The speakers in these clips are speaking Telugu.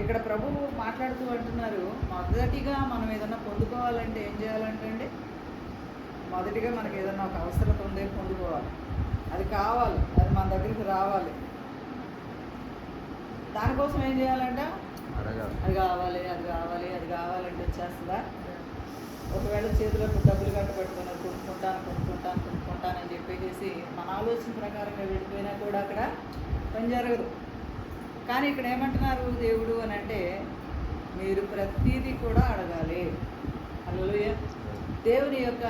ఇక్కడ ప్రభువు మాట్లాడుతూ అంటున్నారు, మొదటిగా మనం ఏదన్నా పొందుకోవాలంటే ఏం చేయాలంటే అండి, మొదటిగా మనకి ఏదన్నా ఒక అవసరత ఉంది, పొందుకోవాలి. అది కావాలి, అది మన దగ్గరికి రావాలి. దానికోసం ఏం చేయాలంట? అది కావాలి, అది కావాలి, అది కావాలంటే వచ్చేస్తుందా? ఒకవేళ చేతిలో డబ్బులు కట్టబెట్టుకుని కొనుక్కుంటానని చెప్పేసి మన ఆలోచన ప్రకారంగా వెళ్ళిపోయినా కూడా అక్కడ పని జరగదు. కానీ ఇక్కడ ఏమంటున్నారు దేవుడు అని అంటే, మీరు ప్రతిదీ కూడా అడగాలి. హల్లెలూయా. దేవుని యొక్క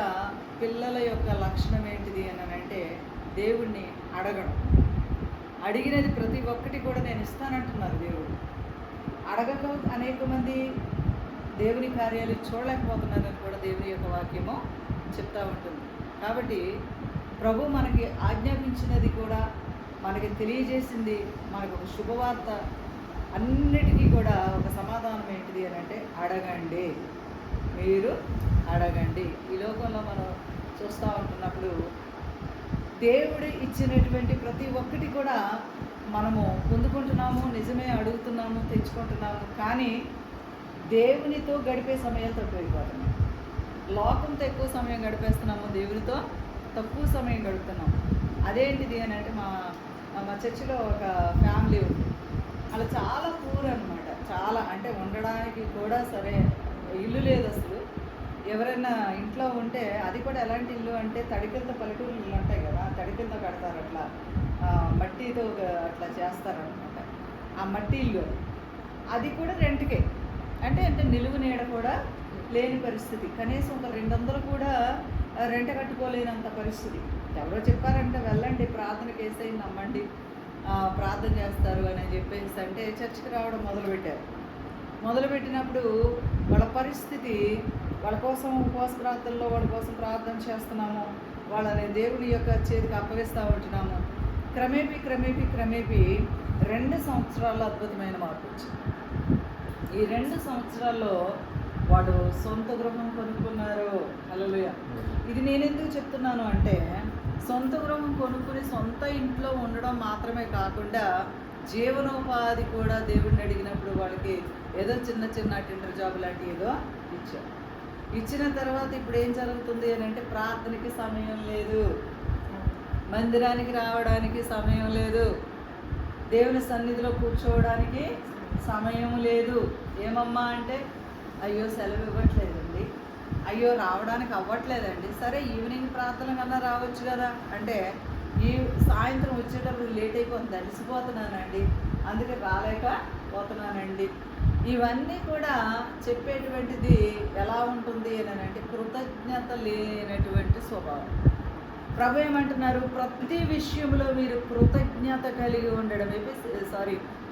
పిల్లల యొక్క లక్షణం ఏంటిది అని అంటే, దేవుణ్ణి అడగడం. అడిగినది ప్రతి ఒక్కటి కూడా నేను ఇస్తానంటున్నారు దేవుడు. అడగక అనేక మంది దేవుని కార్యాలు చూడలేకపోతున్నారని కూడా దేవుని యొక్క వాక్యము చెప్తూ ఉంటుంది. కాబట్టి ప్రభు మనకి ఆజ్ఞాపించినది కూడా, మనకి తెలియజేసింది, మనకు ఒక శుభవార్త, అన్నిటికీ కూడా ఒక సమాధానం ఏంటిది అని అంటే, అడగండి, మీరు అడగండి. ఈ లోకంలో మనం చూస్తూ ఉంటున్నప్పుడు దేవుడు ఇచ్చినటువంటి ప్రతి ఒక్కటి కూడా మనము పొందుకుంటున్నాము, నిజమే, అడుగుతున్నాము, తెచ్చుకుంటున్నాము. కానీ దేవునితో గడిపే సమయం తక్కువైపోతున్నాం. లోకంతో ఎక్కువ సమయం గడిపేస్తున్నాము, దేవునితో తక్కువ సమయం గడుపుతున్నాము. అదేంటిది అని అంటే, మా చర్చిలో ఒక ఫ్యామిలీ ఉంది. అలా చాలా పూర్ అనమాట. చాలా అంటే ఉండడానికి కూడా సరే ఇల్లు లేదు అసలు. ఎవరైనా ఇంట్లో ఉంటే అది కూడా ఎలాంటి ఇల్లు అంటే, తడికిలతో, పల్లెటూరు ఇల్లు ఉంటాయి కదా, తడికిలతో కడతారు, అట్లా మట్టితో అట్లా చేస్తారనమాట. ఆ మట్టి ఇల్లు అది కూడా రెంట్కే. అంటే నిలువు నీడ కూడా లేని పరిస్థితి. కనీసం ఒక 200 కూడా రెంట కట్టుకోలేనంత పరిస్థితి. ఎవరో చెప్పారంటే, వెళ్ళండి ప్రార్థనకి వేసేయి, నమ్మండి, ప్రార్థన చేస్తారు అని చెప్పేసి అంటే చర్చికి రావడం మొదలుపెట్టినప్పుడు వాళ్ళ పరిస్థితి, వాళ్ళ కోసం ఉపవాస ప్రార్థనలో వాళ్ళ కోసం ప్రార్థన చేస్తున్నాము, వాళ్ళని దేవుని యొక్క చేతికి అప్పగిస్తూ ఉంటున్నాము. క్రమేపీ 2 సంవత్సరాల్లో అద్భుతమైన మార్పు వచ్చింది. ఈ 2 సంవత్సరాల్లో వాడు సొంత గృహం కొనుక్కున్నారు. హల్లెలూయా. ఇది నేను ఎందుకు చెప్తున్నాను అంటే, సొంత గృహం కొనుక్కుని సొంత ఇంట్లో ఉండడం మాత్రమే కాకుండా జీవనోపాధి కూడా దేవుడిని అడిగినప్పుడు వాళ్ళకి ఏదో చిన్న టెండర్ జాబ్ లాంటి ఏదో ఇచ్చారు. ఇచ్చిన తర్వాత ఇప్పుడు ఏం జరుగుతుంది అని అంటే, ప్రార్థనకి సమయం లేదు, మందిరానికి రావడానికి సమయం లేదు, దేవుని సన్నిధిలో కూర్చోవడానికి సమయం లేదు. ఏమమ్మా అంటే, అయ్యో సెలవు ఇవ్వట్లేదండి, అయ్యో రావడానికి అవ్వట్లేదండి. సరే ఈవినింగ్ ప్రార్థన కన్నా రావచ్చు కదా అంటే, ఈ సాయంత్రం వచ్చేటప్పుడు లేట్ అయిపోతుంది, అలసిపోతున్నానండి, అందుకే రాలేకపోతున్నానండి. ఇవన్నీ కూడా చెప్పేటువంటిది ఎలా ఉంటుంది అని అంటే, కృతజ్ఞత లేనటువంటి స్వభావం. ప్రభు ఏమంటున్నారు, ప్రతి విషయంలో మీరు కృతజ్ఞత కలిగి ఉండడం.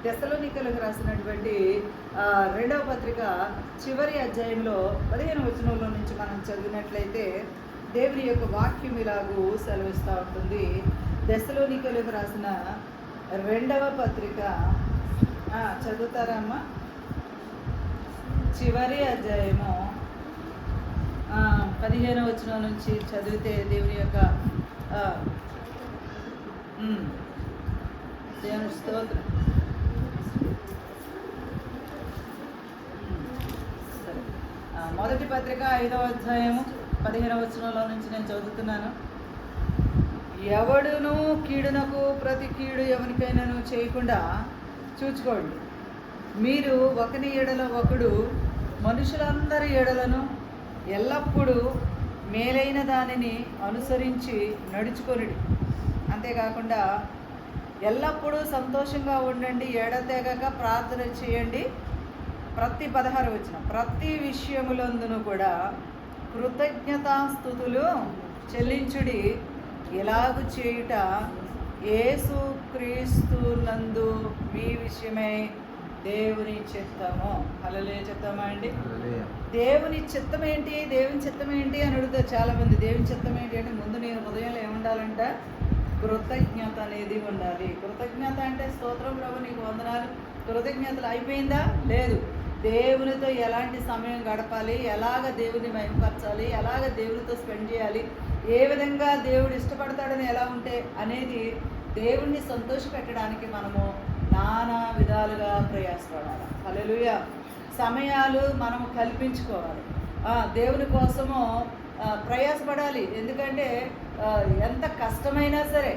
తెస్సలోనికలకు రాసినటువంటి 2వ పత్రిక చివరి అధ్యాయంలో 15వ వచనంలో నుంచి మనం చదివినట్లయితే దేవుని యొక్క వాక్యం ఇలాగూ సెలవిస్తూ ఉంటుంది. తెస్సలోనికలకు రాసిన 2వ పత్రిక చదువుతారా అమ్మా? చివరి అధ్యాయము 15వ వచనం నుంచి చదివితే దేవుని యొక్క దేవుని స్తోత్రం. సరే, మొదటి పత్రిక 5వ అధ్యాయము 15వ వచనంలో నుంచి నేను చదువుతున్నాను. ఎవడును కీడునకు ప్రతి కీడు ఎవరికైనాను చేయకుండా చూచుకోండి. మీరు ఒకని ఎడల ఒకడు మనుషులందరి ఎడలను ఎల్లప్పుడూ మేలైన దానిని అనుసరించి నడుచుకొనుడి. అంతేకాకుండా ఎల్లప్పుడూ సంతోషంగా ఉండండి, ఎడతెగక ప్రార్థన చేయండి. 16వ వచనం, ప్రతి విషయములందును కూడా కృతజ్ఞతాస్తుతులు చెల్లించుడి. ఇలాగు చేయుట యేసుక్రీస్తునందు మీ విషయమై దేవుని చిత్తము. హల్లెలూయా. చెప్తామా అండి? దేవుని చిత్తం ఏంటి, దేవుని చిత్తం ఏంటి అని అడుగుతారు చాలామంది. దేవుని చిత్తం ఏంటి అంటే, ముందు నేను ఉదయంలో ఏముండాలంట? కృతజ్ఞత అనేది ఉండాలి. కృతజ్ఞత అంటే, స్తోత్రం ప్రభు నీకు వందనాలు, కృతజ్ఞతలు అయిపోయిందా? లేదు. దేవునితో ఎలాంటి సమయం గడపాలి, ఎలాగ దేవుని మహిమపరచాలి, ఎలాగ దేవునితో స్పెండ్ చేయాలి, ఏ విధంగా దేవుడు ఇష్టపడతాడని ఎలా ఉంటే అనేది దేవుణ్ణి సంతోషపెట్టడానికి మనము నానా విధాలుగా ప్రయాసపడాలి. హల్లెలూయా. సమయాలు మనం కల్పించుకోవాలి. దేవుని కోసము ప్రయాసపడాలి. ఎందుకంటే ఎంత కష్టమైనా సరే,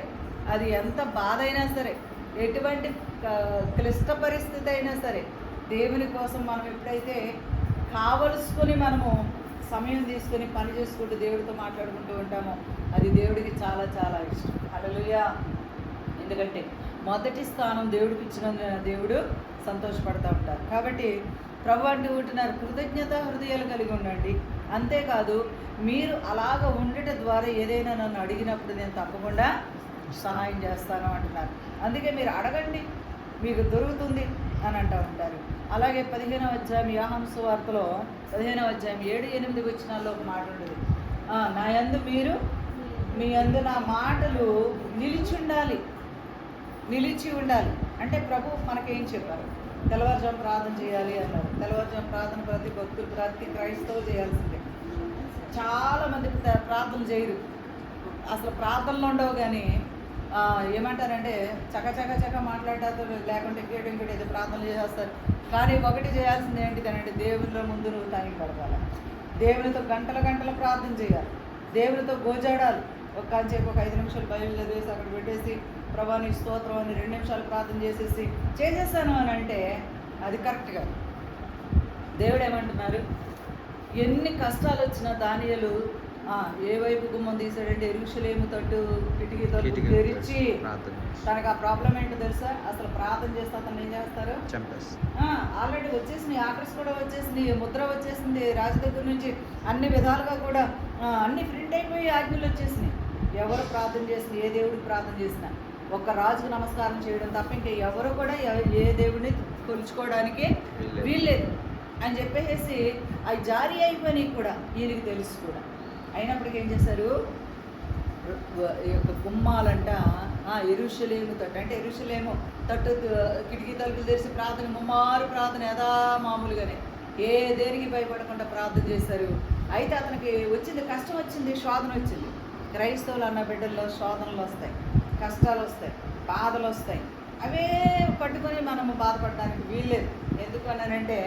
అది ఎంత బాధ అయినా సరే, ఎటువంటి క్లిష్ట పరిస్థితి అయినా సరే, దేవుని కోసం మనం ఎప్పుడైతే కావలసుకొని మనము సమయం తీసుకొని పని చేసుకుంటూ దేవుడితో మాట్లాడుకుంటూ ఉంటామో అది దేవుడికి చాలా చాలా ఇష్టం. హల్లెలూయా. ఎందుకంటే మొదటి స్థానం దేవుడికి ఇచ్చినందున దేవుడు సంతోషపడుతూ ఉంటారు. కాబట్టి ప్రభు అంటూ ఉంటున్నారు, కృతజ్ఞత హృదయాలు కలిగి ఉండండి. అంతేకాదు, మీరు అలాగ ఉండటం ద్వారా ఏదైనా నన్ను అడిగినప్పుడు నేను తప్పకుండా సహాయం చేస్తాను అంటున్నారు. అందుకే మీరు అడగండి, మీకు దొరుకుతుంది అని అంటూ ఉంటారు. అలాగే 15వ అధ్యాయం యోహాను సువార్తలో 15వ అధ్యాయం 7-8 వచనాల్లో ఒక మాట ఉండేది. నా యందు మీరు, మీ యందు నా మాటలు నిలిచి ఉండాలి. అంటే ప్రభు మనకేం చెప్పారు? తెల్లవారుజాము ప్రార్థన చేయాలి అన్నారు. తెల్లవారుజాము ప్రార్థన ప్రతి భక్తులు, ప్రతి క్రైస్తవులు చేయాల్సిందే. చాలామంది ప్రార్థన చేయరు, అసలు ప్రార్థనలు ఉండవు. కానీ ఏమంటారంటే చక మాట్లాడతారు, లేకుంటే ఇంకోటి ఏదో ప్రార్థనలు చేసేస్తారు. కానీ ఒకటి చేయాల్సింది ఏంటిదనంటే దేవునిలో ముందు నువ్వు టైం గడపాలి. దేవునితో గంటల ప్రార్థన చేయాలి. దేవునితో గోజాడాలి. ఒక 5 నిమిషాలు బైబిల్ చదివేసి అక్కడ పెట్టేసి ప్రభా నీ స్తోత్రం అని 2 నిమిషాలు ప్రార్థన చేసేసాను అని అంటే అది కరెక్ట్గా. దేవుడు ఏమంటున్నారు? ఎన్ని కష్టాలు వచ్చినా దానియేలు ఏ వైపు గుమ్మం తీసాడంటే యెరూషలేము తట్టు కిటికీ తట్టు తెరిచి, తనకు ఆ ప్రాబ్లం ఏంటో తెలుసా? అసలు ప్రార్థన చేస్తే అతను ఏం చేస్తారు? ఆల్రెడీ వచ్చేసింది, ఆర్డర్స్ కూడా వచ్చేసింది, ముద్ర వచ్చేసింది, రాజు దగ్గర నుంచి అన్ని విధాలుగా కూడా అన్ని ప్రింట్ అయిపోయి ఆజ్ఞలు వచ్చేసినాయి. ఎవరు ప్రార్థన చేసిన, ఏ దేవుడికి ప్రార్థన చేసినా ఒక్క రాజుకు నమస్కారం చేయడం తప్ప ఇంకా ఎవరు కూడా ఏ దేవుడిని కొలుచుకోవడానికి వీల్లేదు అని చెప్పేసి అవి జారీ అయిపోయినాయి కూడా. ఈయనకి తెలుసు కూడా. అయినప్పటికీ ఏం చేశారు? ఈ యొక్క గుమ్మాలంట యెరూషలేము తట్టు, అంటే యెరూషలేము తట్టు కిటికీ తలుపులు తెరిచి ప్రార్థన, ముమ్మారు ప్రార్థన యథా మామూలుగానే దేనికి భయపడకుండా ప్రార్థన చేశారు. అయితే అతనికి వచ్చింది, కష్టం వచ్చింది, శోధన వచ్చింది. క్రైస్తవులు అన్న బిడ్డల్లో శోధనలు వస్తాయి, కష్టాలు వస్తాయి, బాధలు వస్తాయి. అవే పట్టుకొని మనము బాధపడడానికి వీల్లేదు. ఎందుకన్నానంటే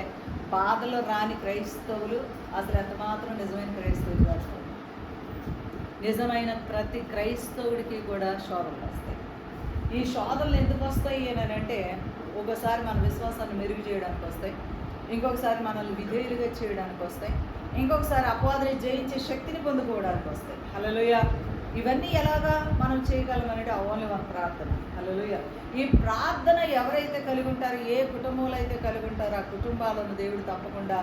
బాధలు రాని క్రైస్తవులు అసలు ఎంత మాత్రం నిజమైన క్రైస్తవులు కాదు. నిజమైన ప్రతి క్రైస్తవుడికి కూడా శోధనలు వస్తాయి. ఈ శోధనలు ఎందుకు వస్తాయి అని అంటే ఒకసారి మన విశ్వాసాన్ని మెరుగు చేయడానికి వస్తాయి, ఇంకొకసారి మనల్ని విధేయులుగా చేయడానికి వస్తాయి, ఇంకొకసారి అపవాదిని జయించే శక్తిని పొందుకోవడానికి వస్తాయి. హల్లెలూయా. ఇవన్నీ ఎలాగా మనం చేయగలమనేది ఓన్లీ మన ప్రార్థన. హల్లెలూయా. ఈ ప్రార్థన ఎవరైతే కలిగి ఉంటారో, ఏ కుటుంబంలో అయితే కలిగి ఉంటారో ఆ కుటుంబాలను దేవుడు తప్పకుండా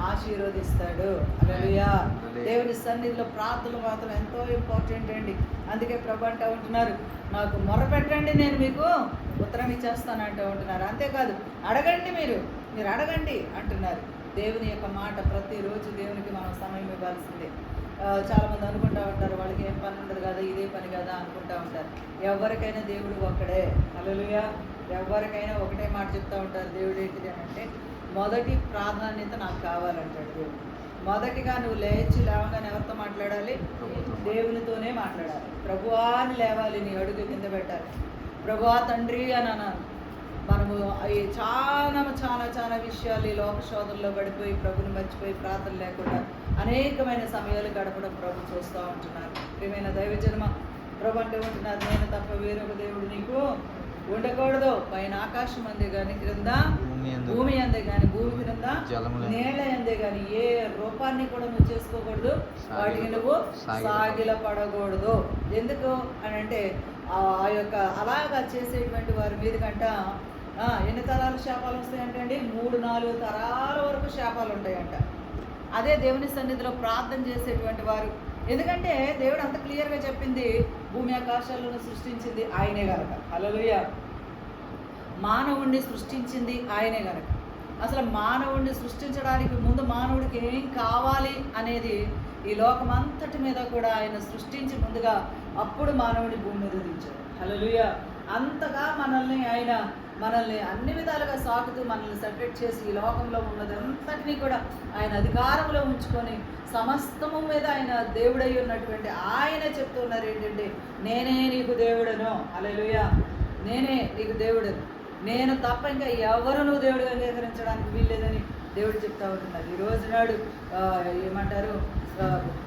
ఆశీర్వదిస్తాడు. హల్లెలూయా. దేవుని సన్నిధిలో ప్రార్థనలు మాత్రం ఎంతో ఇంపార్టెంట్ అండి. అందుకే ప్రభు అంటూ ఉంటున్నారు, నాకు మొరపెట్టండి నేను మీకు ఉత్తరం ఇచ్చేస్తాను అంటూ ఉంటున్నారు. అంతేకాదు అడగండి, మీరు అడగండి అంటున్నారు. దేవుని యొక్క మాట ప్రతిరోజు దేవునికి మనం సమయం ఇవ్వాల్సిందే. చాలామంది అనుకుంటూ ఉంటారు, వాళ్ళకి ఏం పని ఉండదు కదా, ఇదే పని కదా అనుకుంటూ ఉంటారు. ఎవరికైనా దేవుడు ఒక్కడే. హల్లెలూయా. ఎవరికైనా ఒకటే మాట చెప్తూ ఉంటారు. దేవుడు ఏంటిది అని అంటే మొదటి ప్రాధాన్యత నాకు కావాలంటాడు దేవుడు. మొదటిగా నువ్వు లేవగానే ఎవరితో మాట్లాడాలి? దేవునితోనే మాట్లాడాలి. ప్రభువా అని లేవాలి, నీ అడుగు కింద పెట్టాలి. ప్రభువా తండ్రి అని అన్నాను. మనము అవి చాలా విషయాలు ఈ లోక శోధనలో గడిపోయి ప్రభుని మర్చిపోయి ప్రార్థన లేకుండా అనేకమైన సమయాలు గడపడం ప్రభు చూస్తూ ఉంటున్నారు. ప్రియమైన దైవజన్మ, ప్రభు అంటే ఉంటున్నారు, నేను తప్ప వేరొక దేవుడు నీకు ఉండకూడదు. పైన ఆకాశం అందే కానీ, క్రింద భూమి అందే కానీ, భూమి క్రింద నేల అందే కానీ ఏ రూపాన్ని కూడా నువ్వు చేసుకోకూడదు, వాటికి నువ్వు సాగిల పడకూడదు. ఎందుకు అని అంటే ఆ యొక్క అలాగా చేసేటువంటి వారి మీద కంట ఎన్ని తరాలు శాపాలు వస్తాయంటే అండి, 3-4 తరాల వరకు శాపాలు ఉంటాయంట. అదే దేవుని సన్నిధిలో ప్రార్థన చేసేటువంటి వారు, ఎందుకంటే దేవుడు అంత క్లియర్గా చెప్పింది, భూమి ఆకాశాలను సృష్టించింది ఆయనే గనక. హల్లెలూయా. మానవుణ్ణి సృష్టించింది ఆయనే గనక. అసలు మానవుణ్ణి సృష్టించడానికి ముందు మానవుడికి ఏం కావాలి అనేది ఈ లోకమంతటి మీద కూడా ఆయన సృష్టించి ముందుగా అప్పుడు మానవుడి భూమి మీద దించాడు. హల్లెలూయా. అంతగా మనల్ని అన్ని విధాలుగా సాగుతూ మనల్ని సెపరేట్ చేసి ఈ లోకంలో ఉన్నదంతటినీ కూడా ఆయన అధికారంలో ఉంచుకొని సమస్తము మీద ఆయన దేవుడై ఉన్నటువంటి ఆయన చెప్తున్నారు ఏంటంటే, నేనే నీకు దేవుడను. హల్లెలూయా. నేనే నీకు దేవుడను. నేను తప్ప ఇంకా ఎవరును దేవుడిగా అంగీకరించడానికి వీల్లేదని దేవుడు చెప్తా ఉంటున్నారు. ఈ రోజు నాడు ఏమంటారు,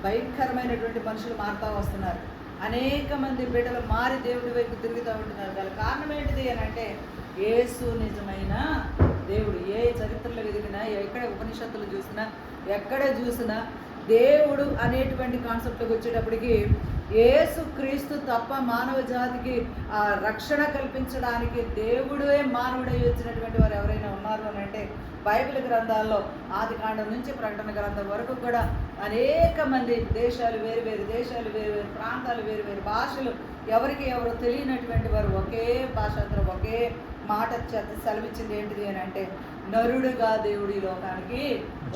భయంకరమైనటువంటి మనుషులు మారుతూ వస్తున్నారు. అనేక మంది బిడ్డలు మారి దేవుడి వైపు తిరుగుతూ ఉంటున్నారు. గల కారణం ఏంటిది అని అంటే, యేసు నిజమైన దేవుడు. ఏ చరిత్రలో ఎదిగినా, ఎక్కడ ఉపనిషత్తులు చూసినా, ఎక్కడ చూసినా దేవుడు అనేటువంటి కాన్సెప్ట్కి వచ్చేటప్పటికి యేసు క్రీస్తు తప్ప మానవ జాతికి రక్షణ కల్పించడానికి దేవుడే మానవుడై వచ్చినటువంటి వారు ఎవరైనా ఉన్నారు అని అంటే, బైబిల్ గ్రంథాల్లో ఆది కాండం నుంచి ప్రకటన గ్రంథం వరకు కూడా అనేక మంది దేశాలు వేరు వేరు దేశాలు వేరు వేరు ప్రాంతాలు వేరు వేరు భాషలు, ఎవరికి ఎవరు తెలియనటువంటి వారు ఒకే భాషతో ఒకే మాట సెలవిచ్చింది ఏంటిది అని అంటే, నరుడుగా దేవుడి లోకానికి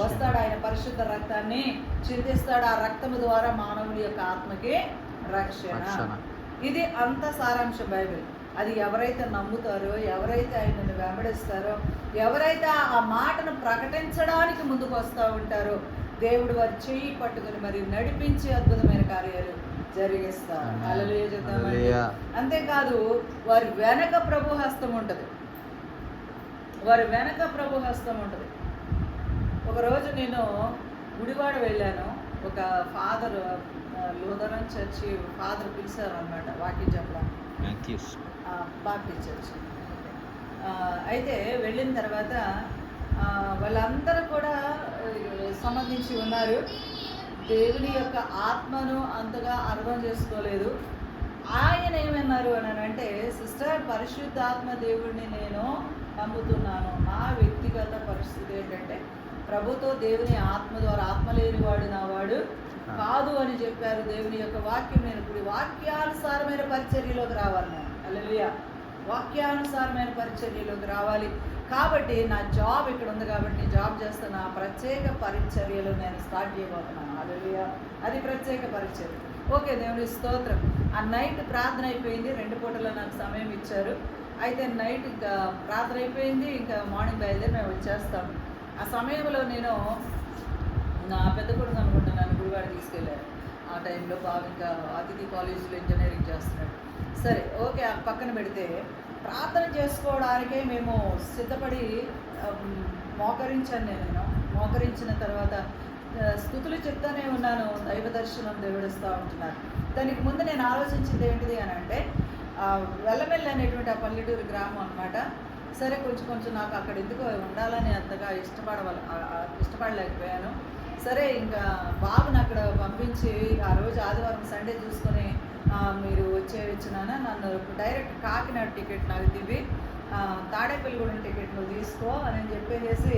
వస్తాడు, ఆయన పరిశుద్ధ రక్తాన్ని చిందిస్తాడు, ఆ రక్తము ద్వారా మానవుడి యొక్క ఆత్మకి రక్షణ. ఇది అంత సారాంశం బైబిల్. అది ఎవరైతే నమ్ముతారో, ఎవరైతే ఆయనను వెంబడిస్తారో, ఎవరైతే ఆ మాటను ప్రకటించడానికి ముందుకు వస్తూ ఉంటారో, దేవుడు వారి చెయ్యి పట్టుకుని మరి నడిపించి అద్భుతమైన కార్యాలు జరిగిస్తారు. హల్లెలూయా చెప్తామండి. అంతేకాదు, వారి వెనక ప్రభు హస్తం ఉంటుంది. వారి వెనక ప్రభు హస్తం ఉంటుంది. ఒకరోజు నేను గుడివాడ వెళ్ళాను. ఒక ఫాదర్, లూథరన్ చర్చి ఫాదర్ పిలిచారు అన్నమాట వాక్యం చెప్పడానికి, బాప్టిస్ట్ చర్చ్. అయితే వెళ్ళిన తర్వాత వాళ్ళందరూ కూడా సంబంధించి ఉన్నారు. దేవుని యొక్క ఆత్మను అంతగా అర్థం చేసుకోలేదు. ఆయన ఏమన్నారు అని అంటే, సిస్టర్, పరిశుద్ధాత్మ దేవుడిని నేను నమ్ముతున్నాను. నా వ్యక్తిగత పరిస్థితి ఏంటంటే, ప్రభుతో దేవుని ఆత్మ ద్వారా, ఆత్మ లేనివాడు నా వాడు కాదు అని చెప్పారు. దేవుని యొక్క వాక్యం నేను ఇప్పుడు వాక్యానుసారమైన పరిచర్యలోకి రావాలి. నేను హల్లెలూయా, వాక్యానుసారమైన పరిచర్యలోకి రావాలి. కాబట్టి నా జాబ్ ఇక్కడ ఉంది కాబట్టి నేను జాబ్ చేస్తాను. ఆ ప్రత్యేక పరిచర్యలు నేను స్టార్ట్ చేయబోతున్నాను. హల్లెలూయా, అది ప్రత్యేక పరిచర్య. ఓకే, దేవుని స్తోత్రం. ఆ నైట్ ప్రార్థన అయిపోయింది. 2 పూటలో నాకు సమయం ఇచ్చారు. అయితే నైట్ ఇంకా ప్రార్థన అయిపోయింది, ఇంకా మార్నింగ్ బయలుదేరి మేము వచ్చేస్తాం. ఆ సమయంలో నేను నా పెద్ద కొడుకు అనుకుంటున్నాను గుడివాడ తీసుకెళ్ళారు. ఆ టైంలో బాగా ఇంకా అతిథి కాలేజీలో ఇంజనీరింగ్ చేస్తున్నాడు. సరే, ఓకే, ఆ పక్కన పెడితే ప్రార్థన చేసుకోవడానికే మేము సిద్ధపడి మోకరించాను. నేను మోకరించిన తర్వాత స్తుతులు చెప్తానే ఉన్నాను. దైవ దర్శనం దేవుడిస్తూ ఉంటున్నారు. దానికి ముందు నేను ఆలోచించింది ఏంటిది అని అంటే, వెల్లమెల్లి అనేటువంటి ఆ పల్లెటూరు గ్రామం అనమాట. సరే, కొంచెం నాకు అక్కడ ఎందుకో ఉండాలని అంతగా ఇష్టపడలేకపోయాను. సరే, ఇంకా బాబుని అక్కడ పంపించి ఆ రోజు ఆదివారం సండే చూసుకొని మీరు వచ్చేయచ్చునానా, నన్ను డైరెక్ట్ కాకినాడ టికెట్ నాకు దివి తాడేపల్లిగూడెం టికెట్ నువ్వు తీసుకో అని చెప్పేసి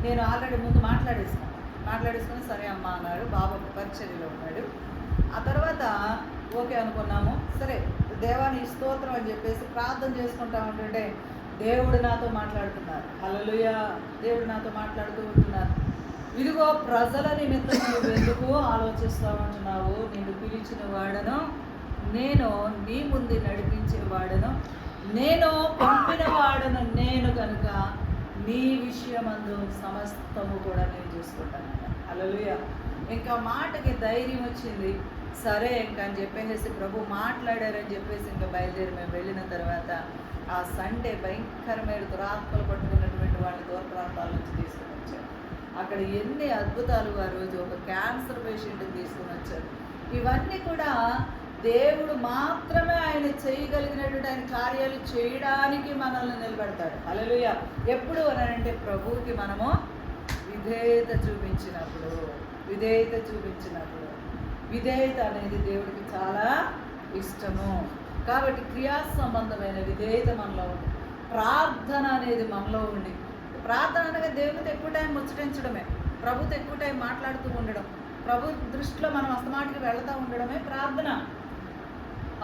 నేను ఆల్రెడీ ముందు మాట్లాడేసుకొని సరే అమ్మ అన్నారు. బాబు పరిచర్యలో ఉన్నాడు. ఆ తర్వాత ఓకే అనుకున్నాము. సరే, దేవాని స్తోత్రం అని చెప్పేసి ప్రార్థన చేసుకుంటా ఉంటుంటే దేవుడు నాతో మాట్లాడుతున్నారు. హల్లెలూయా, దేవుడు నాతో మాట్లాడుతూ ఉంటున్నారు. ఇదిగో, ప్రజల నిమిత్తం నువ్వు ఎందుకు ఆలోచిస్తూ ఉంటున్నావు? నిన్ను పిలిచిన వాడను నేను, నీ ముందు నడిపించే వాడను నేను, పంపిన వాడను నేను కనుక నీ విషయమందు సమస్తము కూడా నేను చూసుకుంటాను. హల్లెలూయా. ఇంకా మాటకి ధైర్యం వచ్చింది. సరే ఇంకా అని చెప్పేసి ప్రభు మాట్లాడారని చెప్పేసి ఇంకా బయలుదేరి మేము వెళ్ళిన తర్వాత ఆ సండే భయంకరమైన దురాత్మలు పట్టుకున్నటువంటి వాళ్ళని దూర ప్రాంతాల నుంచి తీసుకుని వచ్చారు. అక్కడ ఎన్ని అద్భుతాలు! ఆ రోజు ఒక క్యాన్సర్ పేషెంట్ని తీసుకుని వచ్చారు. ఇవన్నీ కూడా దేవుడు మాత్రమే ఆయన చేయగలిగినటువంటి ఆయన కార్యాలు చేయడానికి మనల్ని నిలబెడతాడు. హల్లెలూయా. ఎప్పుడు అని అంటే, ప్రభువుకి మనము విధేయత చూపించినప్పుడు. విధేయత అనేది దేవుడికి చాలా ఇష్టము. కాబట్టి క్రియా సంబంధమైన విధేయత మనలో ఉంది. ప్రార్థన అనేది మనలో ఉండి, ప్రార్థన అనగా దేవుడితో ఎక్కువ టైం ముచ్చటించడమే, ప్రభుతో ఎక్కువ టైం మాట్లాడుతూ ఉండడం, ప్రభు దృష్టిలో మనం అస్తమాటికి వెళుతూ ఉండడమే ప్రార్థన.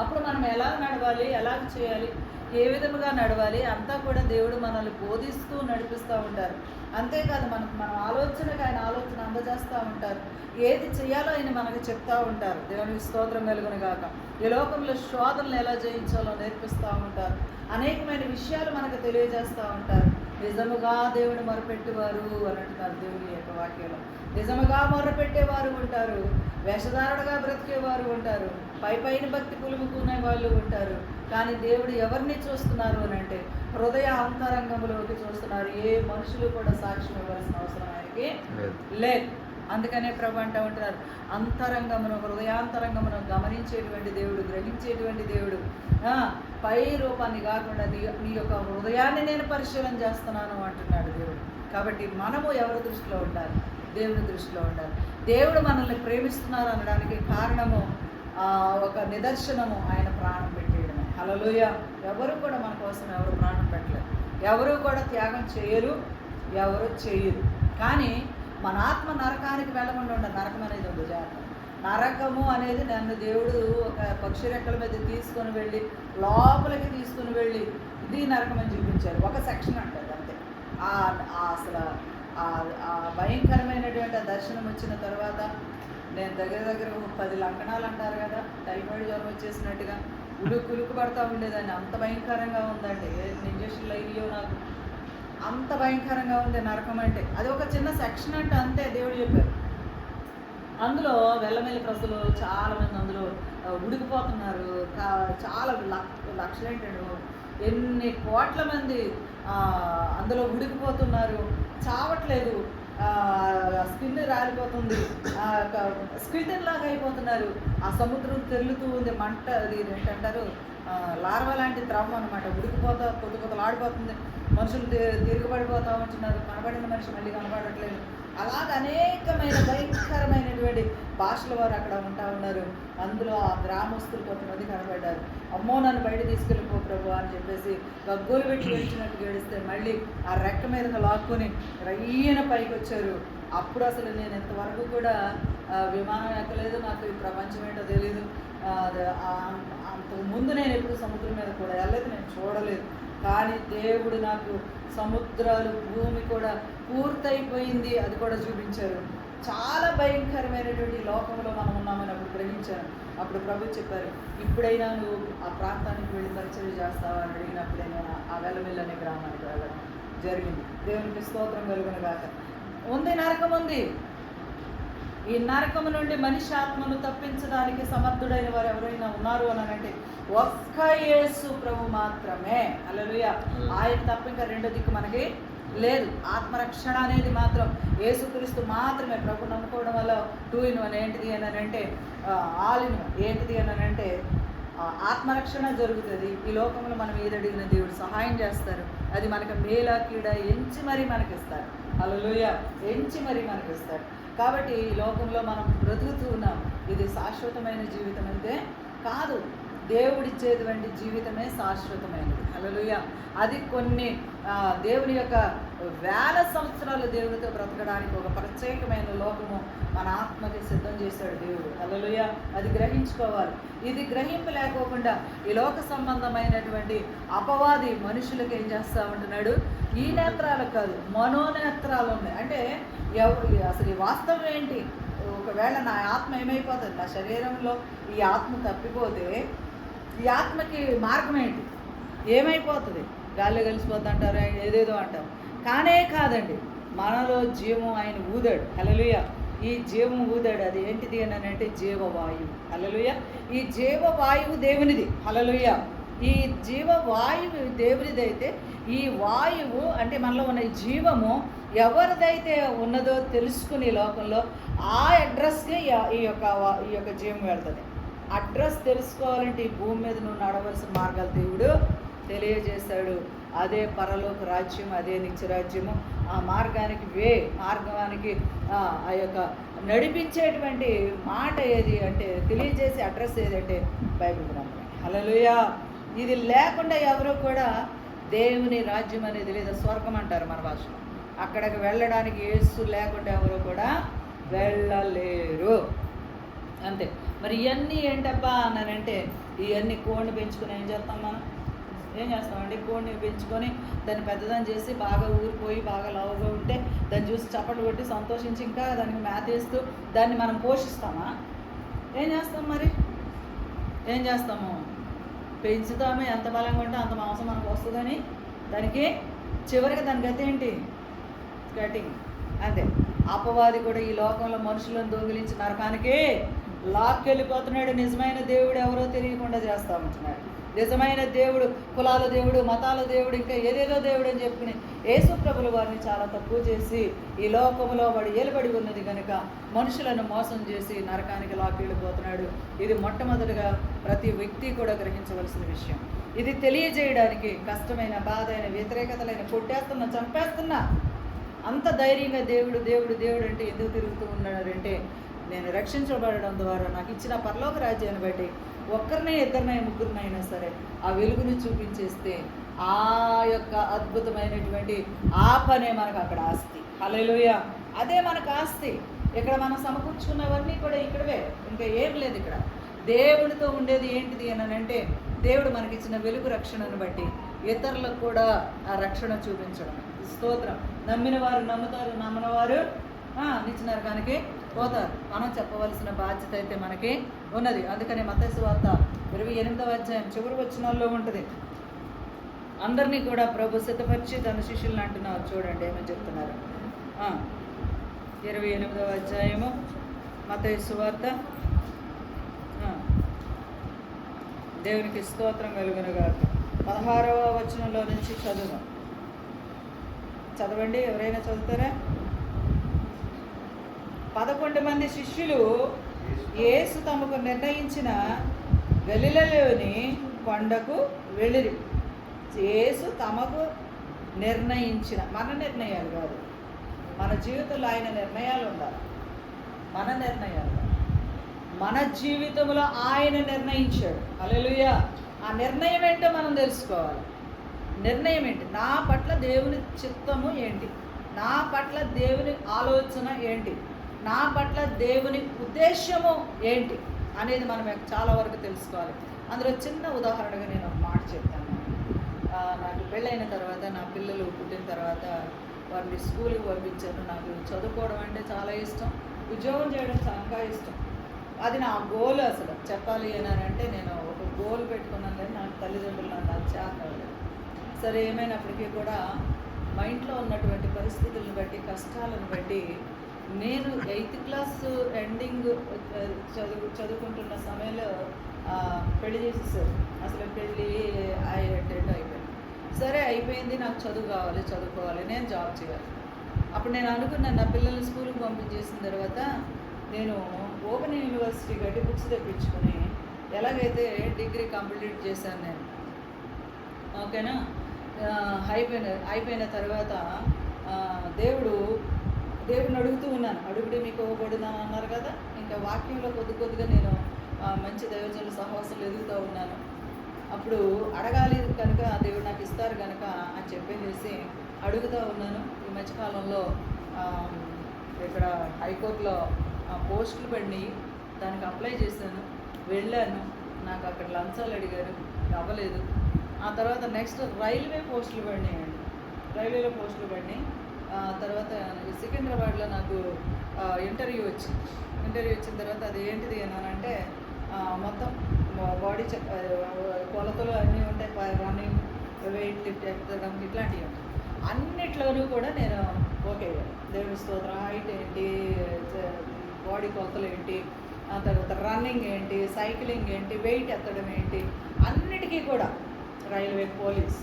అప్పుడు మనం ఎలా నడవాలి, ఎలా చేయాలి, ఏ విధముగా నడవాలి అంతా కూడా దేవుడు మనల్ని బోధిస్తూ నడిపిస్తూ ఉంటారు. అంతేకాదు, మన ఆలోచనకి ఆయన ఆలోచన అందజేస్తూ ఉంటారు. ఏది చేయాలో ఆయన మనకు చెప్తూ ఉంటారు. దేవునికి స్తోత్రం కలుగును గాక. ఈ లోకంలో శోధనలు ఎలా జయించాలో నేర్పిస్తూ ఉంటారు. అనేకమైన విషయాలు మనకు తెలియజేస్తూ ఉంటారు. నిజముగా దేవుడు మొరపెట్టేవారు అని అంటున్నారు దేవుని యొక్క వాక్యంలో. నిజముగా మొరపెట్టేవారు ఉంటారు, వేషధారుడుగా బ్రతికేవారు ఉంటారు, పైన భక్తి పులుముకునే వాళ్ళు ఉంటారు. కానీ దేవుడు ఎవరిని చూస్తున్నారు అని అంటే హృదయ అంతరంగంలోకి చూస్తున్నారు. ఏ మనుషులు కూడా సాక్ష్యం ఇవ్వాల్సిన అవసరం ఆయనకి లేదు. అందుకనే ప్రభు అంటూ ఉంటున్నారు, అంతరంగమును హృదయాంతరంగమును గమనించేటువంటి దేవుడు, గ్రహించేటువంటి దేవుడు, పై రూపాన్ని కాకుండా నీ యొక్క హృదయాన్ని నేను పరిశీలన చేస్తున్నాను అంటున్నాడు దేవుడు. కాబట్టి మనము ఎవరి దృష్టిలో ఉండాలి? దేవుని దృష్టిలో ఉండాలి. దేవుడు మనల్ని ప్రేమిస్తున్నారు అనడానికి కారణము, ఒక నిదర్శనము ఆయన ప్రాణం పెట్టేయడమే. హల్లెలూయా. ఎవరు కూడా మన కోసం ఎవరు ప్రాణం పెట్టలేరు, ఎవరు కూడా త్యాగం చేయరు, ఎవరు చేయరు. కానీ మన ఆత్మ నరకానికి వెళ్ళకుండా ఉండదు. నరకం అనేది ఉంది జాగ్రత్త. నరకము అనేది నన్ను దేవుడు ఒక పక్షి రెక్కల మీద తీసుకొని వెళ్ళి లోపలికి తీసుకుని వెళ్ళి ఇది నరకం అని చూపించారు. ఒక సెక్షన్ అంటారు అంతే. అసలు ఆ భయంకరమైనటువంటి దర్శనం వచ్చిన తర్వాత నేను దగ్గర 10 లంకణాలు అంటారు కదా, టైఫాయిడ్ జ్వరం వచ్చేసినట్టుగా ఉలుకు పడతా ఉండేదాన్ని. అంత భయంకరంగా ఉందండి. ఇంజక్షన్లు అయ్యో నాకు అంత భయంకరంగా ఉంది నరకం అంటే. అది ఒక చిన్న సెక్షన్ అంటే అంతే దేవుడు చెప్పారు. అందులో వెళ్ళమెల్లి ప్రజలు చాలామంది అందులో ఉడికిపోతున్నారు. చాలా లక్షలు ఏంటండి, ఎన్ని కోట్ల మంది అందులో ఉడికిపోతున్నారు, చావట్లేదు, స్కిన్ రాలిపోతుంది, స్కిల్టన్ లాగా అయిపోతున్నారు. ఆ సముద్రం తెరులుతూ ఉంది, మంట అది ఏంటంటారు లార్వా లాంటి ద్రవం అనమాట. ఉడికిపోతా కొద్దిలాడిపోతుంది, మనుషులు తిరగబడిపోతూ ఉంటున్నారు, కనబడిన మనిషి మళ్ళీ కనబడట్లేదు. అలాగ అనేకమైన భయంకరమైనటువంటి భాషల వారు అక్కడ ఉంటా ఉన్నారు. అందులో ఆ గ్రామస్తులు కొంతమంది కనబడ్డారు. అమ్మో నన్ను బయట తీసుకెళ్ళిపో ప్రభు అని చెప్పేసి గగ్గోలు పెట్టి గెలిచినట్టు గెలిస్తే మళ్ళీ ఆ రెక్క మీద లాక్కుని రయ్యన పైకి వచ్చారు. అప్పుడు అసలు నేను ఇంతవరకు కూడా విమానం ఎక్కలేదు, నాకు ఈ ప్రపంచం ఏంటో తెలీదు. అంతకుముందు నేను ఎప్పుడు సముద్రం మీద కూడా వెళ్ళలేదు, నేను చూడలేదు. కానీ దేవుడు నాకు సముద్రాలు, భూమి కూడా పూర్తయిపోయింది అది కూడా చూపించారు. చాలా భయంకరమైనటువంటి లోకంలో మనం ఉన్నామని అప్పుడు గ్రహించాను. అప్పుడు ప్రభు చెప్పారు, ఇప్పుడైనా నువ్వు ఆ ప్రాంతానికి వెళ్ళి పరిచయం చేస్తావా అని అడిగినప్పుడే నేను ఆ వెల్లమెల్లి అనే గ్రామానికి వెళ్ళడం జరిగింది. దేవునికి స్తోత్రం కలుగును గాక. ఉంది, నరకం ఉంది. ఈ నరకము నుండి మనిషి ఆత్మను తప్పించడానికి సమర్థుడైన వారు ఎవరైనా ఉన్నారు అని అంటే ఒక్క యేసు ప్రభు మాత్రమే. హల్లెలూయా. ఆయన తప్ప ఇంకా రెండో దిక్కు మనకి లేదు. ఆత్మరక్షణ అనేది మాత్రం యేసుక్రీస్తు మాత్రమే. ప్రభు నమ్ముకోవడం వల్ల 2 in 1 ఏంటిది అని అంటే ఆల్ ఇన్ 1 ఏంటిది అని అంటే ఆత్మరక్షణ జరుగుతుంది. ఈ లోకంలో మనం ఏదడిగిన దేవుడు సహాయం చేస్తారు. అది మనకు మేలా కీడ ఎంచి మరీ మనకిస్తారు. హల్లెలూయా. ఎంచి మరీ మనకిస్తారు. కాబట్టి ఈ లోకంలో మనం బ్రతుకుతూ ఉన్నాం. ఇది శాశ్వతమైన జీవితం అంటే కాదు, దేవుడిచ్చేటువంటి జీవితమే శాశ్వతమైనది. హల్లెలూయా. అది కొన్ని దేవుని యొక్క 1000 సంవత్సరాలు దేవునితో బ్రతకడానికి ఒక ప్రత్యేకమైన లోకము మన ఆత్మకి సిద్ధం చేశాడు దేవుడు. హల్లెలూయా. అది గ్రహించుకోవాలి. ఇది గ్రహింపలేకోకుండా ఈ లోక సంబంధమైనటువంటి అపవాది మనుషులకు ఏం చేస్తూ ఉంటున్నాడు, ఈ నేత్రాలకు కాదు మనోనేత్రాలు ఉన్నాయి. అంటే అసలు ఈ వాస్తవం ఏంటి? ఒకవేళ నా ఆత్మ ఏమైపోతుంది, నా శరీరంలో ఈ ఆత్మ తప్పిపోతే ఈ ఆత్మకి మార్గం ఏంటి, ఏమైపోతుంది? గాల్లో కలిసిపోద్ది అంటారు, ఏదేదో అంటారు. కానే కాదండి, మనలో జీవం ఆయన ఊదాడు. హల్లెలూయా. ఈ జీవం ఊదాడు. అది ఏంటిది అని అంటే జీవవాయువు. హల్లెలూయా. ఈ జీవవాయువు దేవునిది. హల్లెలూయా. ఈ జీవవాయువు దేవునిదైతే ఈ వాయువు అంటే మనలో ఉన్న జీవము ఎవరిదైతే ఉన్నదో తెలుసుకుని లోకంలో ఆ అడ్రస్కి ఈ యొక్క జీవం వెళ్తుంది. అడ్రస్ తెలుసుకోవాలంటే ఈ భూమి మీద నువ్వు నడవలసిన మార్గాలు దేవుడు తెలియజేశాడు. అదే పరలోక రాజ్యం, అదే నిత్యరాజ్యము. ఆ మార్గానికి ఆ యొక్క నడిపించేటువంటి మాట ఏది అంటే తెలియజేసే అడ్రస్ ఏదంటే బైబిల్ గ్రంథమే. హల్లెలూయా. ఇది లేకుండా ఎవరు కూడా దేవుని రాజ్యం అనేది లేదా స్వర్గం అంటారు మన భాషలో, అక్కడికి వెళ్ళడానికి యేసు లేకుండా ఎవరు కూడా వెళ్ళలేరు. అంతే. మరి ఇవన్నీ ఏంటబ్బా అన్నానంటే ఇవన్నీ కోడిని పెంచుకొని ఏం చేస్తాం మనం? ఏం చేస్తామంటే కోడిని పెంచుకొని దాన్ని పెద్దదాన్ని చేసి బాగా ఊరిపోయి బాగా లావుగా ఉంటే దాన్ని చూసి చప్పట్లు కొట్టి సంతోషించి ఇంకా దానికి మేతేస్తూ దాన్ని మనం పోషిస్తామా? ఏం చేస్తాం? మరి ఏం చేస్తాము? పెంచుతామే, ఎంత బలంగా ఉంటే అంత మాంసం మనకు వస్తుందని దానికి చివరికి దాని గతి ఏంటి? కటింగ్. అంతే. అపవాది కూడా ఈ లోకంలో మనుషులను దొంగిలించి నరకానికి లాక్కెళ్ళిపోతున్నాడు. నిజమైన దేవుడు ఎవరో తెలియకుండా చేస్తూ ఉంటున్నాడు. నిజమైన దేవుడు కులాల దేవుడు, మతాల దేవుడు, ఇంకా ఏదేదో దేవుడు అని చెప్పుకుని యేసు ప్రభుల వారిని చాలా తక్కువ చేసి ఈ లోకంలో వాడు ఏలుబడి ఉన్నది కనుక మనుషులను మోసం చేసి నరకానికి లాక్కెళ్ళిపోతున్నాడు. ఇది మొట్టమొదటిగా ప్రతి వ్యక్తి కూడా గ్రహించవలసిన విషయం. ఇది తెలియజేయడానికి కష్టమైన, బాధ అయిన, వ్యతిరేకతలైన, కొట్టేస్తున్నా, చంపేస్తున్నా అంత ధైర్యంగా దేవుడు దేవుడు దేవుడు అంటే ఎందుకు తిరుగుతూ ఉన్నాడంటే, నేను రక్షించబడడం ద్వారా నాకు ఇచ్చిన పరలోక రాజ్యాన్ని బట్టి ఒక్కరినే, ఇద్దరినై, ముగ్గురినైనా సరే ఆ వెలుగుని చూపించేస్తే ఆ యొక్క అద్భుతమైనటువంటి ఆ పనే మనకు అక్కడ ఆస్తి. హల్లెలూయా. అదే మనకు ఆస్తి. ఇక్కడ మనం సమకూర్చుకున్నవన్నీ కూడా ఇక్కడవే, ఇంకా ఏం లేదు. ఇక్కడ దేవునితో ఉండేది ఏంటిది అని అంటే, దేవుడు మనకిచ్చిన వెలుగు రక్షణను బట్టి ఇతరులకు కూడా ఆ రక్షణ చూపించడం. స్తోత్రం. నమ్మిన వారు నమ్ముతారు, నమ్మని వారు నిత్య నరకానికి పోతారు. మనం చెప్పవలసిన బాధ్యత అయితే మనకి ఉన్నది. అందుకని మత్తయి సువార్త 28వ అధ్యాయం చివరి వచనాల్లో ఉంటుంది. అందరినీ కూడా ప్రభు సిద్ధపరిచి తన శిష్యులను అంటున్నారు. చూడండి ఏమని చెప్తున్నారు. 28వ అధ్యాయము మత్తయి సువార్త. దేవునికి స్తోత్రం కలుగునుగాక. 16వ వచనంలో నుంచి చదవండి. ఎవరైనా చదువుతారా? 11 మంది శిష్యులు యేసు తమకు నిర్ణయించిన గలిలయలోని కొండకు వెళ్ళిరి. యేసు తమకు నిర్ణయించిన, మన నిర్ణయాలు కాదు, మన జీవితంలో ఆయన నిర్ణయాలు ఉండాలి. మన నిర్ణయాలు, మన జీవితంలో ఆయన నిర్ణయించాడు. హల్లెలూయా. ఆ నిర్ణయం ఏంటో మనం తెలుసుకోవాలి. నిర్ణయం ఏంటి? నా పట్ల దేవుని చిత్తము ఏంటి? నా పట్ల దేవుని ఆలోచన ఏంటి? నా పట్ల దేవుని ఉద్దేశము ఏంటి అనేది మనం చాలా వరకు తెలుసుకోవాలి. అందులో చిన్న ఉదాహరణగా నేను ఒక మాట చెప్తాను. నాకు పెళ్ళైన తర్వాత, నా పిల్లలు పుట్టిన తర్వాత వారిని స్కూల్కి పంపించాను. నాకు చదువుకోవడం అంటే చాలా ఇష్టం, ఉద్యోగం చేయడం చాలా ఇష్టం. అది నా గోల్. అసలు చెప్పాలి అంటే నేను ఒక గోల్ పెట్టుకున్నాను, కానీ నాకు తల్లిదండ్రులు నన్ను అది చేతనవ్వలేదు. సరే, ఏమైనప్పటికీ కూడా మా ఇంట్లో ఉన్నటువంటి పరిస్థితులను బట్టి, కష్టాలను బట్టి నేను 8th క్లాస్ ఎండింగ్ చదువుకుంటున్న సమయంలో పెళ్లి చేసేసారు. అసలు పెళ్ళి అటెండ్ అయిపోయింది. సరే, అయిపోయింది. నాకు చదువు కావాలి, చదువుకోవాలి, నేను జాబ్ చేయాలి. అప్పుడు నేను అనుకున్నాను, నా పిల్లల్ని స్కూల్కి పంపించేసిన తర్వాత నేను ఓపెన్ యూనివర్సిటీ కట్టి బుక్స్ తెప్పించుకొని ఎలాగైతే డిగ్రీ కంప్లీట్ చేశాను నేను. ఓకేనా? అయిపోయిన తర్వాత దేవుడిని అడుగుతూ ఉన్నాను. అడుగుడి మీకు ఇవ్వబడుదని అన్నారు కదా. ఇంకా వాక్యంలో కొద్దిగా నేను మంచి దైవజనుల సహవాసాలు ఎదుగుతూ ఉన్నాను. అప్పుడు అడగాలి కనుక దేవుడు నాకు ఇస్తారు కనుక అని చెప్పేసి అడుగుతూ ఉన్నాను. ఈ మధ్యకాలంలో ఇక్కడ హైకోర్టులో పోస్టులు పడినాయి. దానికి అప్లై చేశాను, వెళ్ళాను. నాకు అక్కడ లంచాలు అడిగారు, అవ్వలేదు. ఆ తర్వాత నెక్స్ట్ రైల్వే పోస్టులు పడినాయండి. రైల్వేలో పోస్టులు పడినాయి. తర్వాత సికింద్రాబాద్లో నాకు ఇంటర్వ్యూ వచ్చిన తర్వాత అది ఏంటిది అంటే మొత్తం బాడీ కొలతలు అన్నీ ఉంటాయి, రన్నింగ్, వెయిట్ లిఫ్ట్ ఎత్తడం, ఇట్లాంటివి ఉంటాయి. అన్నిట్లోనూ కూడా నేను ఓకే, దేవుడి స్తోత్రం. హైట్ ఏంటి, బాడీ కొలతలు ఏంటి, ఆ తర్వాత రన్నింగ్ ఏంటి, సైక్లింగ్ ఏంటి, వెయిట్ ఎత్తడం ఏంటి, అన్నిటికీ కూడా రైల్వే, పోలీస్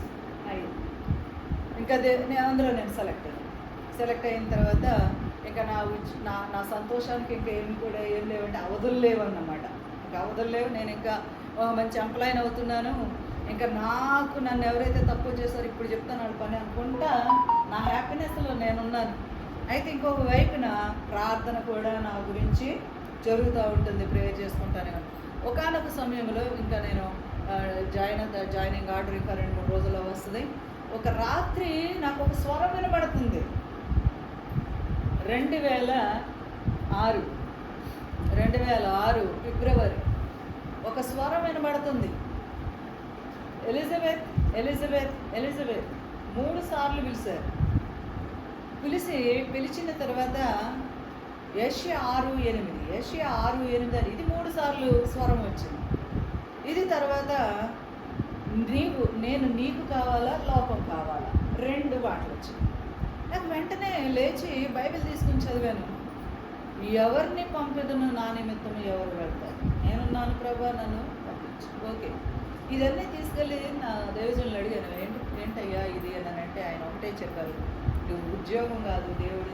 ఇంకా అందులో నేను సెలెక్ట్ అయిన తర్వాత ఇంకా నా సంతోషానికి ఇంకా ఏం లేవంటే అవధులు లేవన్నమాట. ఇంకా అవధులు లేవు. నేను ఇంకా మంచి ఎంప్లాయ్ అవుతున్నాను. ఇంకా నన్ను ఎవరైతే తక్కువ చేశారో ఇప్పుడు చెప్తాను వాళ్ళ పని అనుకుంటా నా హ్యాపీనెస్లో నేనున్నాను. అయితే ఇంకొక వైపున ప్రార్థన కూడా నా గురించి జరుగుతూ ఉంటుంది, ప్రేయర్ చేసుకుంటానే. ఒకానొక సమయంలో ఇంకా నేను జాయినింగ్ ఆర్డర్ ఇంకా 2-3 రోజుల్లో వస్తుంది. ఒక రాత్రి నాకు ఒక స్వరం వినబడుతుంది. 2006 ఫిబ్రవరి ఒక స్వరం వినబడుతుంది. ఎలిజబెత్ ఎలిజబెత్ ఎలిజబెత్ 3 సార్లు పిలిచారు. పిలిచిన తర్వాత యెషయా 6:8 అని ఇది 3 సార్లు స్వరం వచ్చింది. ఇది తర్వాత నేను నీకు కావాలా, లోకం కావాలా, 2 మాటలు వచ్చాయి. నాకు వెంటనే లేచి బైబిల్ తీసుకుని చదివాను. ఎవరిని పంపెదను నా నిమిత్తము ఎవరు వెళ్తారు? నేనున్నాను ప్రభా, నన్ను పంపించు. ఓకే, ఇదన్నీ తీసుకెళ్ళి నా దేవజనులు అడిగాను, ఏంటయ్యా ఇది అని అంటే ఆయన ఒకటే చెప్పారు, నువ్వు ఉద్యోగం కాదు, దేవుడు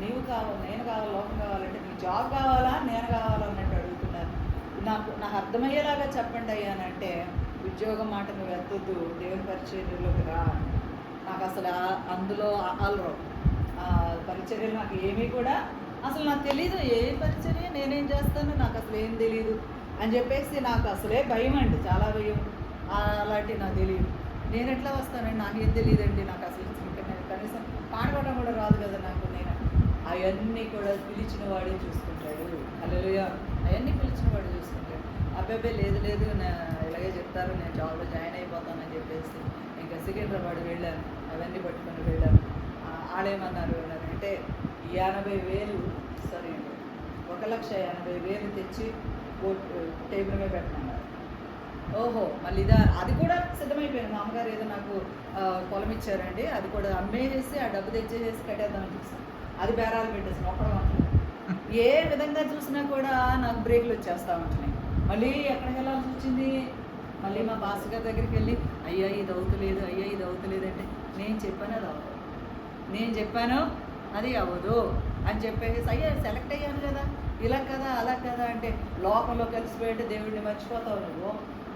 నీవు కావాలి, నేను కావాలి, లోకం కావాలంటే నీకు జాబ్ కావాలా, నేను కావాలన్నట్టు అడుగుతున్నారు. నాకు అర్థమయ్యేలాగా చెప్పండి అయ్యా అని అంటే, ఉద్యోగం మాట నువ్వు ఎత్తొద్దు, దేవుని పరిచర్యలోకి రా. నాకు అసలు అందులో అలరు పరిచర్యలు నాకు ఏమీ కూడా అసలు నాకు తెలీదు, ఏ పరిచర్య నేనేం చేస్తాను నాకు అసలు ఏం తెలీదు అని చెప్పేసి నాకు అసలే భయం అండి, చాలా భయం. అలాంటివి నాకు తెలియదు, నేను ఎట్లా వస్తానండి, నాకేం తెలియదండి, నాకు అసలు కనీసం పాడుకోవడం కూడా రాదు కదా నాకు. నేను అవన్నీ కూడా పిలిచిన వాడే చూసుకుంటాడు. హల్లెలూయా, అవన్నీ పిలిచిన వాడు చూసుకుంటాడు. అబ్బాయి లేదు ఇలాగే చెప్తారు, నేను జాబ్లో జాయిన్ అయిపోతానని చెప్పేసి ఇంకా సికింద్రాబాద్ వెళ్ళాను, అవన్నీ పట్టుకొని వెళ్ళాను. ఆడేమన్నారు అంటే 80,000 సారీ 1,80,000 తెచ్చి టేబుల్ మీద పెట్టమన్నారు. ఓహో, మళ్ళీ అది కూడా సిద్ధమైపోయింది. మా అమ్మగారు ఏదో నాకు పొలం ఇచ్చారండి, అది కూడా అమ్మేసేసి ఆ డబ్బు తెచ్చేసేసి కట్టేద్దామని చూసాను. అది బేరాలు పెట్టేసాను, ఒక్కడం అంటున్నాను. ఏ విధంగా చూసినా కూడా నాకు బ్రేక్లు వచ్చేస్తూ ఉంటున్నాయి. మళ్ళీ ఎక్కడికి వెళ్ళాల్సి వచ్చింది, మళ్ళీ మా బాస్ గారి దగ్గరికి వెళ్ళి అయ్యా ఇది అవుతలేదు అంటే, నేను చెప్పాను అది అవ్వదు అని చెప్పేసి, అయ్యా సెలెక్ట్ అయ్యాను కదా, ఇలా కదా అలా కదా అంటే, లోకంలో కలిసిపోయింటే దేవుడిని మర్చిపోతావు నువ్వు.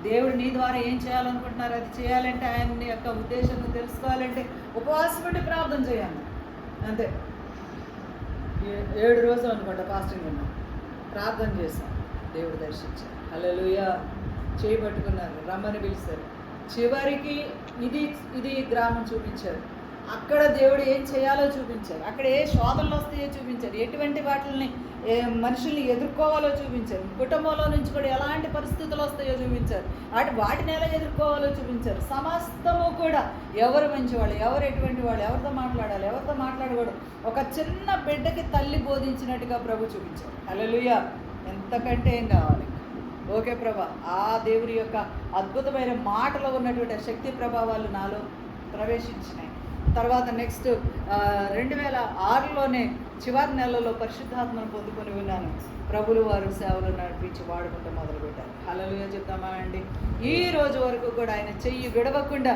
దేవుడు నీ ద్వారా ఏం చేయాలనుకుంటున్నారు అది చేయాలంటే, ఆయన యొక్క ఉద్దేశం తెలుసుకోవాలంటే ఉపవాసం పెట్టి ప్రార్థన చేయాలి అంతే. 7 రోజులు అనుకుంటా ఫాస్టింగ్ ఉన్నాం, ప్రార్థన చేశాం, దేవుడు దర్శించారు. హల్లెలూయా, చేయబట్టుకున్నారు, రమ్మని పిలిచారు. చివరికి ఇది గ్రామం చూపించారు. అక్కడ దేవుడు ఏం చేయాలో చూపించారు, అక్కడ ఏ శోధనలు వస్తాయో చూపించారు, ఎటువంటి వాటిని మనుషుల్ని ఎదుర్కోవాలో చూపించారు, కుటుంబంలో నుంచి కూడా ఎలాంటి పరిస్థితులు వస్తాయో చూపించారు, వాటిని ఎలా ఎదుర్కోవాలో చూపించారు. సమస్తము కూడా ఎవరు మంచివాళ్ళు, ఎవరు ఎటువంటి వాళ్ళు, ఎవరితో మాట్లాడాలి, ఎవరితో మాట్లాడకూడదు, ఒక చిన్న బిడ్డకి తల్లి బోధించినట్టుగా ప్రభు చూపించారు. హల్లెలూయా, ఎంతకంటే ఏం కావాలి? ఓకే ప్రభా, ఆ దేవుని యొక్క అద్భుతమైన మాటలో ఉన్నటువంటి శక్తి ప్రభావాలు నాలో ప్రవేశించినాయి. తర్వాత నెక్స్ట్ 2006లోనే చివరి నెలలో పరిశుద్ధాత్మను పొందుకొని ఉన్నాను. ప్రభులు వారు సేవలు నడిపించి వాడుకుంటూ మొదలుపెట్టారు. హల్లెలూయా చెప్తామా అండి? ఈ రోజు వరకు కూడా ఆయన చెయ్యి విడవకుండా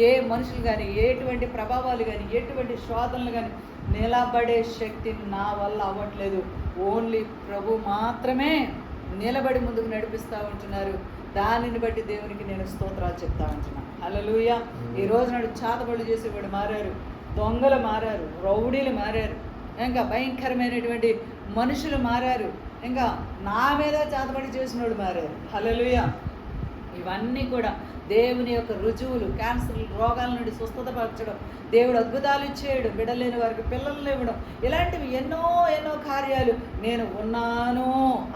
ఏ మనుషులు కానీ, ఎటువంటి ప్రభావాలు కానీ, ఎటువంటి శోధనలు కానీ నిలబడే శక్తి నా వల్ల అవ్వట్లేదు. ఓన్లీ ప్రభు మాత్రమే నిలబడి ముందుకు నడిపిస్తూ ఉంటున్నారు. దానిని బట్టి దేవునికి నేను స్తోత్రాలు చెప్తా ఉంటున్నాను. హల్లెలూయా. ఈ రోజు నాడు చాతబడులు చేసేవాడు మారారు, దొంగలు మారారు, రౌడీలు మారారు, ఇంకా భయంకరమైనటువంటి మనుషులు మారారు, ఇంకా నా మీద చాతబడి చేసినోడు మారారు. హల్లెలూయా. ఇవన్నీ కూడా దేవుని యొక్క రుజువులు. క్యాన్సర్ రోగాల నుండి స్వస్థత పరచడం, దేవుడు అద్భుతాలు ఇచ్చేయడం, బిడ్డలేని వారికి పిల్లలను ఇవ్వడం, ఇలాంటివి ఎన్నో కార్యాలు నేను ఉన్నాను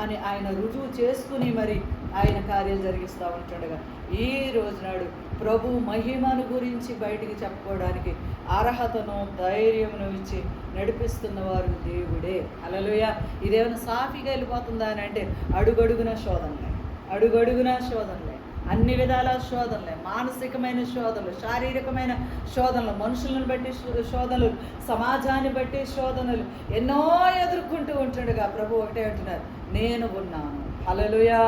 అని ఆయన రుజువు చేసుకుని మరి ఆయన కార్యాలు జరిగిస్తూ ఉంటుండగా ఈ రోజు నాడు ప్రభు మహిమను గురించి బయటికి చెప్పుకోవడానికి అర్హతను ధైర్యమును ఇచ్చి నడిపిస్తున్న వారు దేవుడే. హల్లెలూయా. ఇదేమైనా సాఫీగా వెళ్ళిపోతుందా అని అంటే అడుగడుగున శోధనలే, అన్ని విధాల శోధనలే, మానసికమైన శోధనలు, శారీరకమైన శోధనలు, మనుషులను బట్టి శోధనలు, సమాజాన్ని బట్టి శోధనలు ఎన్నో ఎదుర్కొంటూ ఉంటుండగా ప్రభు ఒకటే అంటున్నారు, నేను ఉన్నాను. హల్లెలూయా,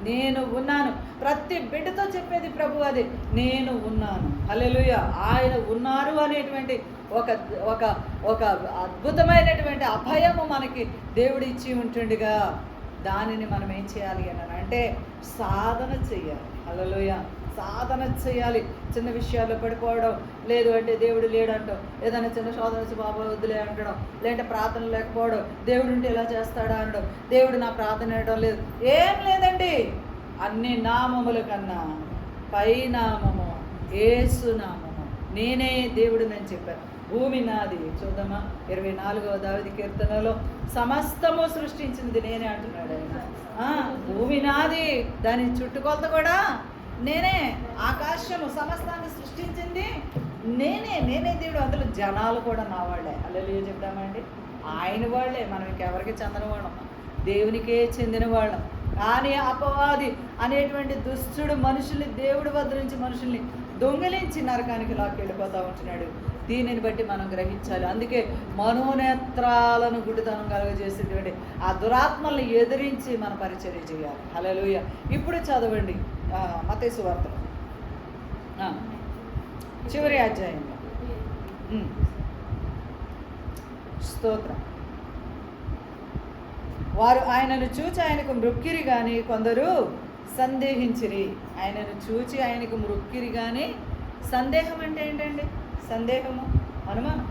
నేను ఉన్నాను. ప్రతి బిడ్డతో చెప్పేది ప్రభు అది, నేను ఉన్నాను. హల్లెలూయా. ఆయన ఉన్నారు అనేటువంటి ఒక అద్భుతమైనటువంటి అభయము మనకి దేవుడు ఇచ్చి ఉంటుండగా దానిని మనం ఏం చేయాలి అని అంటే సాధన చెయ్యాలి. హల్లెలూయా, సాధన చేయాలి. చిన్న విషయాల్లో పడిపోవడం, లేదు అంటే దేవుడు లేడంటాం, ఏదైనా చిన్న శోధన వచ్చి బాబా వద్దులే అంటడం, లేదంటే ప్రార్థన లేకపోవడం, దేవుడు ఉంటే ఎలా చేస్తాడా అనడం, దేవుడు నా ప్రార్థన వినడం లేదు. ఏం లేదండి, అన్ని నామముల కన్నా పై నామము యేసు నామము, నేనే దేవుడినని చెప్పారు. భూమి నాది. చూద్దామా 24వ దావీదు కీర్తనలో సమస్తము సృష్టించింది నేనే అంటున్నాడు ఆయన. భూమి నాది, దాని చుట్టుకొలత కూడా నేనే, ఆకాశము సమస్తాన్ని సృష్టించింది నేనే దేవుడు. అందులో జనాలు కూడా నా వాళ్ళే. హల్లెలూయా చెప్తామండి, ఆయన వాళ్ళే, మనం ఇంకెవరికి చెందిన వాళ్ళం, దేవునికే చెందిన వాళ్ళం. కానీ అపవాది అనేటువంటి దుష్టుడు మనుషుల్ని దేవుడి వద్ద నుంచి మనుషుల్ని దొంగిలించి నరకానికి లాక్కెళ్ళిపోతూ ఉంటున్నాడు. దీనిని బట్టి మనం గ్రహించాలి. అందుకే మనోనేత్రాలను గుడితనం కలుగజేసేటువంటి ఆ దురాత్మల్ని ఎదిరించి మన పరిచర్య చేయాలి. హల్లెలూయా. ఇప్పుడు చదవండి మత్తయి సువార్త చివరి అధ్యాయంలో. స్తోత్రం. వారు ఆయనను చూచి ఆయనకు మృక్కిరి కానీ కొందరు సందేహించిరి. ఆయనను చూచి ఆయనకు మృక్కిరి కానీ, సందేహం అంటే ఏంటండి? సందేహము అనుమానం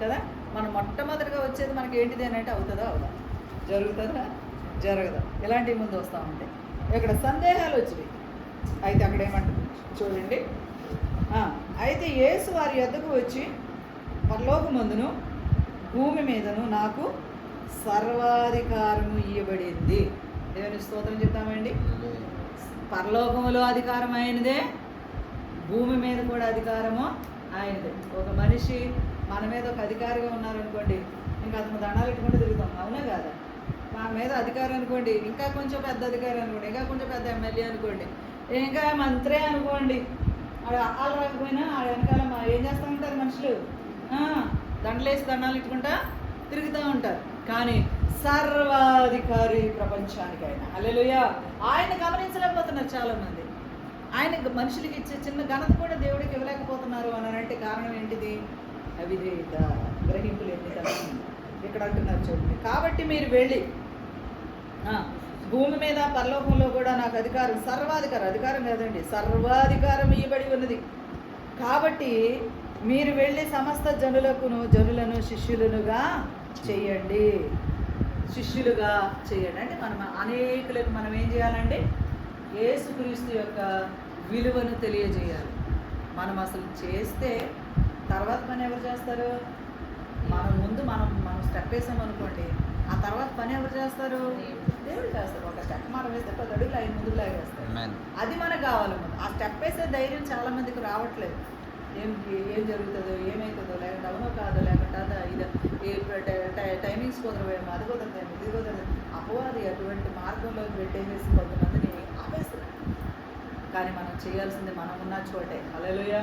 కదా. మనం మొట్టమొదటిగా వచ్చేది మనకి ఏంటిది అని అంటే అవుతుందా అవుదా, జరుగుతుందా జరగదా, ఇలాంటివి ముందు వస్తూ ఉంటాయి. ఇక్కడ సందేహాలు వచ్చినాయి. అయితే అక్కడ ఏమంటుంది చూడండి. అయితే యేసు వారి యొద్దకు వచ్చి, పరలోకమందును భూమి మీదను నాకు సర్వాధికారము ఇవ్వబడింది. దేవుని స్తోత్రం చెప్తామండి. పరలోకములో అధికారం ఆయనదే, భూమి మీద కూడా అధికారము ఆయనదే. ఒక మనిషి మన మీద ఒక అధికారిగా ఉన్నారనుకోండి, ఇంకా అతను దండాలు పెట్టుకుంటూ తిరుగుతాం, అవునా కాదా? మన మీద అధికారం అనుకోండి, ఇంకా కొంచెం పెద్ద అధికారం అనుకోండి, ఇంకా కొంచెం పెద్ద ఎమ్మెల్యే అనుకోండి, ఇంకా మంత్రే అనుకోండి, వాళ్ళు రాకపోయినా ఆ వెనకాల ఏం చేస్తూ ఉంటారు మనుషులు? దండలేసి దండాలు ఇట్టుకుంటా తిరుగుతూ ఉంటారు. కానీ సర్వాధికారి ప్రపంచానికి ఆయన. హల్లెలూయా. ఆయన గమనించలేకపోతున్నారు చాలామంది. ఆయన మనుషులకి ఇచ్చే చిన్న ఘనత కూడా దేవుడికి ఇవ్వలేకపోతున్నారు అని అంటే కారణం ఏంటిది? అవిధేయత, గ్రహింపులు ఎన్ని తగ్గింది. ఇక్కడ అంటున్నారు చూడండి. కాబట్టి మీరు వెళ్ళి, భూమి మీద పరలోకంలో కూడా నాకు అధికారం, అధికారం కాదండి, సర్వాధికారం ఇవ్వబడి ఉన్నది. కాబట్టి మీరు వెళ్ళి సమస్త జనులను శిష్యులుగా చేయండి. అంటే మనం అనేకులకు మనం ఏం చేయాలండి? యేసుక్రీస్తు యొక్క విలువను తెలియజేయాలి. మనం అసలు చేస్తే తర్వాత పని ఎవరు చేస్తారు? మనం ముందు మనం స్టెప్ వేసామనుకోండి, ఆ తర్వాత పని ఎవరు చేస్తారు? దేవుడు చేస్తారు. ఒక స్టెప్ మనం వేస్తే 10 అడుగులు ఆయన ముందుకు లాగేస్తారు. అది మనకు కావాలి. ఆ స్టెప్ వేసే ధైర్యం చాలా మందికి రావట్లేదు. ఏం జరుగుతుందో, ఏమవుతుందో, లేకపోతే అవునో కాదో, లేకపోతే ఇది టైమింగ్స్ కుదరవేమో, అది కుదరదేమో, ఇది కుదరదు, అపవాది అటువంటి మార్గంలోకి పెట్టేసేసి కొంతమందిని ఆపేస్తున్నారు. కానీ మనం చేయాల్సింది మనం ఉన్న చోటే. హల్లెలూయా.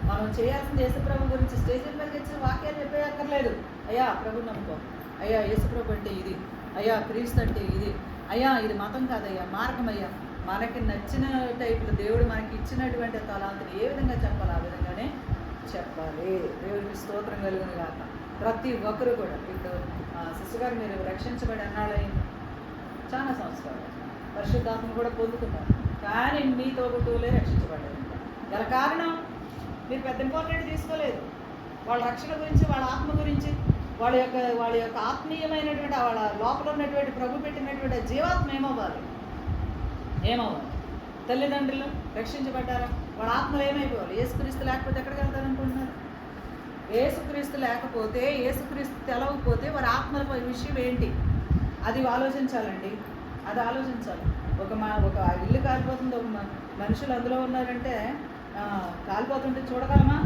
మనం చేయాల్సింది యేసుప్రభు గురించి స్టేజ్ మీద వచ్చి వాక్యాలు చెప్పేయక్కర్లేదు. అయ్యా ప్రభు నమ్ముకో, అయ్యా యేసుప్రభు అంటే ఇది, అయ్యా క్రీస్తు అంటే ఇది, అయ్యా ఇది మతం కాదయ్యా, మార్గం అయ్యా. మనకి నచ్చిన టైపులో దేవుడు మనకి ఇచ్చినటువంటి తలాంతిని ఏ విధంగా చెప్పాలి ఆ విధంగానే చెప్పాలి. దేవుడికి స్తోత్రం కలుగును గాక. ప్రతి ఒక్కరు కూడా ఇప్పుడు సిస్టర్ గారు మీరు రక్షించబడి అన్నాళ్ళైంది, చాలా సంవత్సరాలు పరిశుద్ధాత్మను కూడా పొందుకున్నారు. కానీ మీతో కుటుంబలే రక్షించబడ్డారు. గల కారణం మీరు పెద్ద ఇంపార్టెంట్ తీసుకోలేదు. వాళ్ళ రక్షణ గురించి, వాళ్ళ ఆత్మ గురించి, వాళ్ళ యొక్క ఆత్మీయమైనటువంటి వాళ్ళ లోపల ఉన్నటువంటి ప్రభు పెట్టినటువంటి జీవాత్మ ఏమవ్వాలి? తల్లిదండ్రులు రక్షించబడ్డారా? వాళ్ళ ఆత్మలు ఏమైపోవాలి? యేసుక్రీస్తు లేకపోతే ఎక్కడికి వెళ్తారనుకుంటున్నారు? యేసుక్రీస్తు లేకపోతే, యేసుక్రీస్తు తెలవకపోతే వారి ఆత్మల విషయం ఏంటి? అది ఆలోచించాలండి. అది ఆలోచించాలి. ఒక ఇల్లు కాలిపోతుంది, ఒక మనుషులు అందులో ఉన్నారంటే కాలిపోతుంటే చూడగలమా?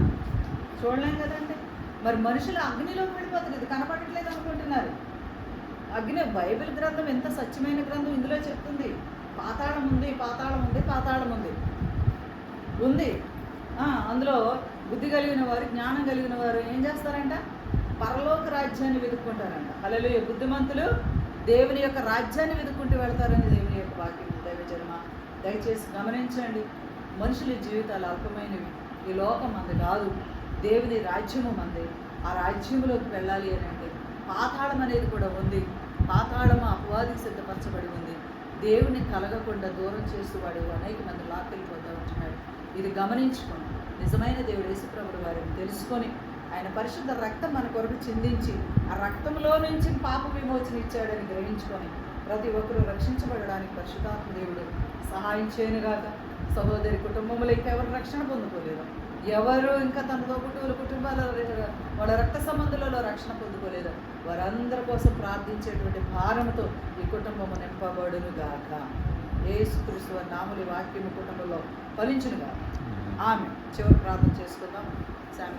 చూడలేం కదండి. మరి మనుషులు అగ్నిలోకి వెళ్ళిపోతుంది, ఇది కనపడట్లేదు అనుకుంటున్నారు. అగ్ని, బైబిల్ గ్రంథం ఎంత సత్యమైన గ్రంథం ఇందులో చెప్తుంది. పాతాళం ఉంది. అందులో బుద్ధి కలిగిన వారు, జ్ఞానం కలిగిన వారు ఏం చేస్తారంట? పరలోక రాజ్యాన్ని వెతుక్కుంటారంట. హల్లెలూయా. బుద్ధిమంతులు దేవుని యొక్క రాజ్యాన్ని వెతుక్కుంటూ వెళ్తారని దేవుని యొక్క వాక్యం. దైవజనమ దయచేసి గమనించండి. మనుషుల జీవితాలు అల్పమైనవి. ఈ లోకం మంది కాదు, దేవుని రాజ్యము మంది. ఆ రాజ్యంలోకి వెళ్ళాలి అని అంటే పాతాళం అనేది కూడా ఉంది. పాతాళము అపవాదికి సిద్ధపరచబడి ఉంది. దేవుని కలగకుండా దూరం చేస్తూ వాడు అనేక మంది లాక్కెళ్ళిపోతూ ఉంటున్నాడు. ఇది గమనించుకొని నిజమైన దేవుడు యేసుప్రభువు వారిని తెలుసుకొని ఆయన పరిశుద్ధ రక్తం మన కొరకు చిందించి ఆ రక్తంలో నుంచి పాప విమోచన ఇచ్చాడని గ్రహించుకొని ప్రతి ఒక్కరూ రక్షించబడడానికి పరిశుద్ధాత్మ దేవుడు సహాయం చేయనుగాక. సహోదరి కుటుంబంలో ఇంకెవరు రక్షణ పొందుకోలేదు, ఎవరు ఇంకా తనతో కుటుంబాల వాళ్ళ రక్త సంబంధులలో రక్షణ పొందుకోలేదు, వారందరి కోసం ప్రార్థించేటువంటి భారంతో ఈ కుటుంబము నింపబడును గాక. యేసుక్రీస్తు వారి నామముల వాక్యము కుటుంబంలో ఫలించును గాక. ఆమె చివరి ప్రార్థన చేసుకుందాం.